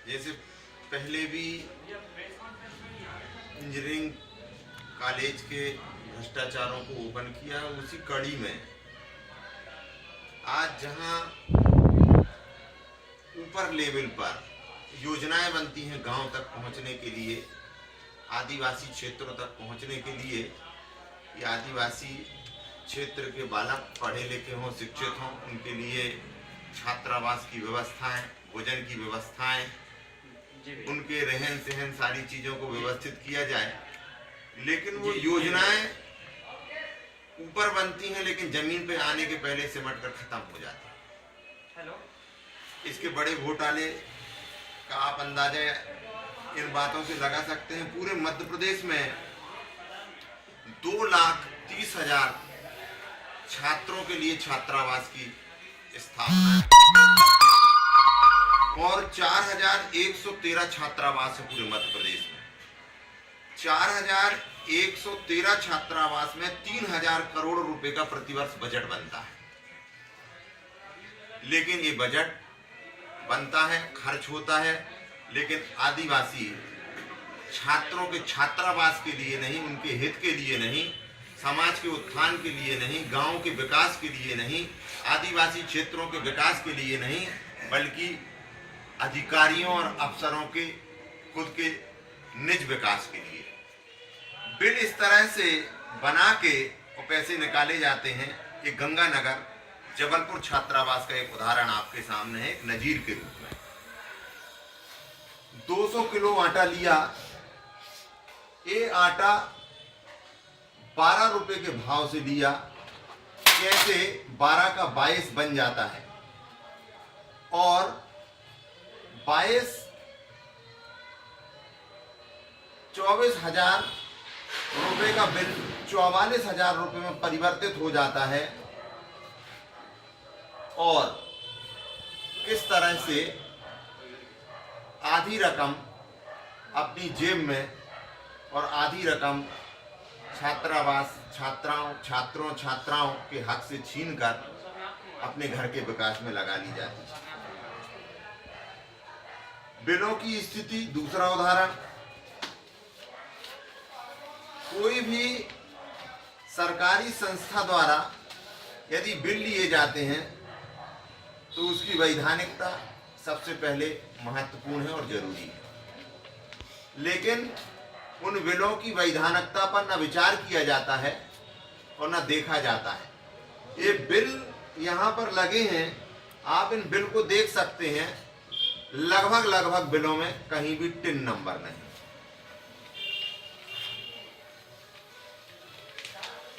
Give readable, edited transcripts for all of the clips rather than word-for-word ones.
जैसे पहले भी इंजीनियरिंग कॉलेज के भ्रष्टाचारों को ओपन किया, उसी कड़ी में आज जहां ऊपर लेवल पर योजनाएं बनती हैं गांव तक पहुंचने के लिए, आदिवासी क्षेत्रों तक पहुंचने के लिए, ये आदिवासी क्षेत्र के बालक पढ़े लिखे हों, शिक्षित हों, उनके लिए छात्रावास की व्यवस्थाएं, भोजन की व्यवस्थाएं, उनके रहन सहन, सारी चीज़ों को व्यवस्थित किया जाए। लेकिन वो योजनाएं ऊपर बनती हैं लेकिन जमीन पे आने के पहले सिमट कर खत्म हो जाती हैं। इसके बड़े घोटाले का आप अंदाजा इन बातों से लगा सकते हैं। पूरे मध्य प्रदेश में 2,30,000 छात्रों के लिए छात्रावास की स्थापना है और 4,113 छात्रावास है पूरे मध्य प्रदेश में। 4,113 छात्रावास में 3,000 करोड़ रुपए का प्रतिवर्ष बजट बनता है। लेकिन ये बजट बनता है, खर्च होता है, लेकिन आदिवासी छात्रों के छात्रावास के लिए नहीं, उनके हित के लिए नहीं, समाज के उत्थान के लिए नहीं, गांव के विकास के लिए नहीं, आदिवासी क्षेत्रों के विकास के लिए नहीं, बल्कि अधिकारियों और अफसरों के खुद के निज विकास के लिए बिल इस तरह से बना के और पैसे निकाले जाते हैं। कि गंगानगर जबलपुर छात्रावास का एक उदाहरण आपके सामने है, एक नजीर के रूप में। 200 किलो आटा लिया, ये आटा 12 रुपए के भाव से लिया, कैसे 12 का 22 बन जाता है और 24,000 रुपए का बिल 44,000 रुपए में परिवर्तित हो जाता है। और किस तरह से आधी रकम अपनी जेब में और आधी रकम छात्रावास छात्राओं के हक से छीनकर अपने घर के विकास में लगा ली जाती है। बिलों की स्थिति, दूसरा उदाहरण, कोई भी सरकारी संस्था द्वारा यदि बिल लिए जाते हैं तो उसकी वैधानिकता सबसे पहले महत्वपूर्ण है और जरूरी है। लेकिन उन बिलों की वैधानिकता पर न विचार किया जाता है और न देखा जाता है। ये बिल यहाँ पर लगे हैं, आप इन बिल को देख सकते हैं। लगभग बिलों में कहीं भी टिन नंबर नहीं।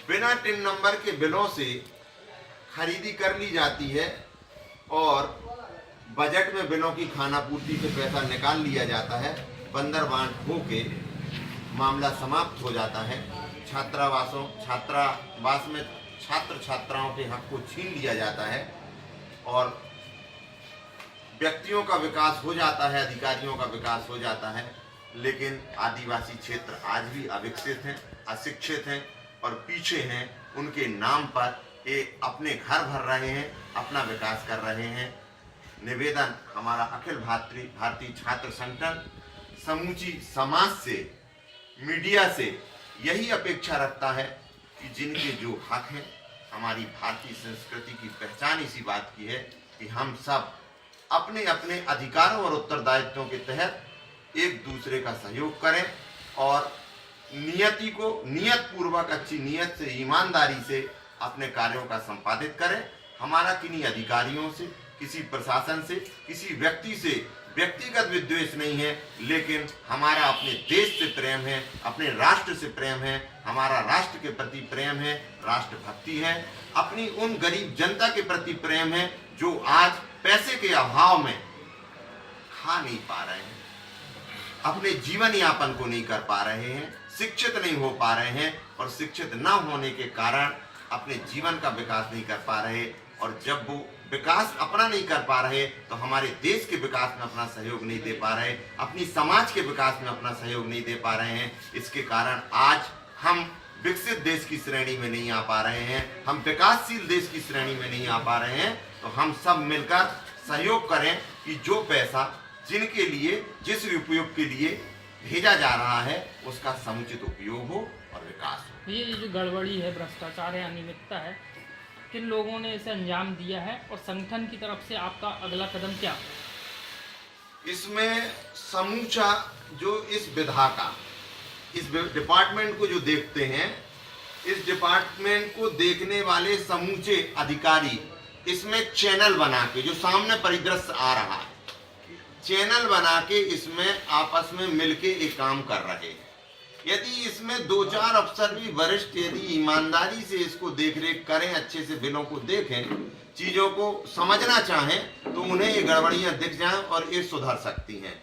बिना टिन नंबर के बिलों से खरीदी कर ली जाती है और बजट में बिलों की खानापूर्ति से पैसा निकाल लिया जाता है। बंदर बांट हो के मामला समाप्त हो जाता है। छात्रावास में छात्र छात्राओं के हक को छीन लिया जाता है और व्यक्तियों का विकास हो जाता है, अधिकारियों का विकास हो जाता है। लेकिन आदिवासी क्षेत्र आज भी अविकसित हैं, अशिक्षित हैं और पीछे हैं। उनके नाम पर ये अपने घर भर रहे हैं, अपना विकास कर रहे हैं। निवेदन हमारा अखिल भारतीय छात्र संगठन समूची समाज से, मीडिया से यही अपेक्षा रखता है कि जिनके जो हक हैं, हमारी भारतीय संस्कृति की पहचान इसी बात की है कि हम सब अपने अपने अधिकारों और उत्तरदायित्वों के तहत एक दूसरे का सहयोग करें और नियत पूर्वक, अच्छी नियत से, ईमानदारी से अपने कार्यों का संपादित करें। हमारा किन्हीं अधिकारियों से, किसी प्रशासन से, किसी व्यक्ति से व्यक्तिगत विद्वेष नहीं है, लेकिन हमारा अपने देश से प्रेम है, अपने राष्ट्र से प्रेम है, हमारा राष्ट्र के प्रति प्रेम है, राष्ट्रभक्ति है, अपनी उन गरीब जनता के प्रति प्रेम है जो आज पैसे के अभाव में खा नहीं पा रहे हैं, अपने जीवन यापन को नहीं कर पा रहे हैं, शिक्षित नहीं हो पा रहे हैं और शिक्षित न होने के कारण अपने जीवन का विकास नहीं कर पा रहे। और जब वो विकास अपना नहीं कर पा रहे तो हमारे देश के विकास में अपना सहयोग नहीं दे पा रहे, अपनी समाज के विकास में अपना सहयोग नहीं दे पा रहे हैं। इसके कारण आज हम विकसित देश की श्रेणी में नहीं आ पा रहे हैं, हम विकासशील देश की श्रेणी में नहीं आ पा रहे हैं। तो हम सब मिलकर सहयोग करें कि जो पैसा जिनके लिए जिस उपयोग के लिए भेजा जा रहा है उसका समुचित उपयोग हो और विकास हो। ये जो गड़बड़ी है, भ्रष्टाचार है, अनियमितता है, किन लोगों ने इसे अंजाम दिया है और संगठन की तरफ से आपका अगला कदम क्या? इसमें समूचा जो इस विधा का, इस डिपार्टमेंट को जो देखते हैं, इस डिपार्टमेंट को देखने वाले समूचे अधिकारी इसमें चैनल बना के, जो सामने परिदृश्य आ रहा है, चैनल बना के इसमें आपस में मिलके एक काम कर रहे हैं। यदि इसमें 2-4 अफसर भी वरिष्ठ यदि ईमानदारी से इसको देखरेख करें, अच्छे से बिलों को देखें, चीजों को समझना चाहें, तो उन्हें ये गड़बड़ियां दिख जाएं और ये सुधर सकती हैं।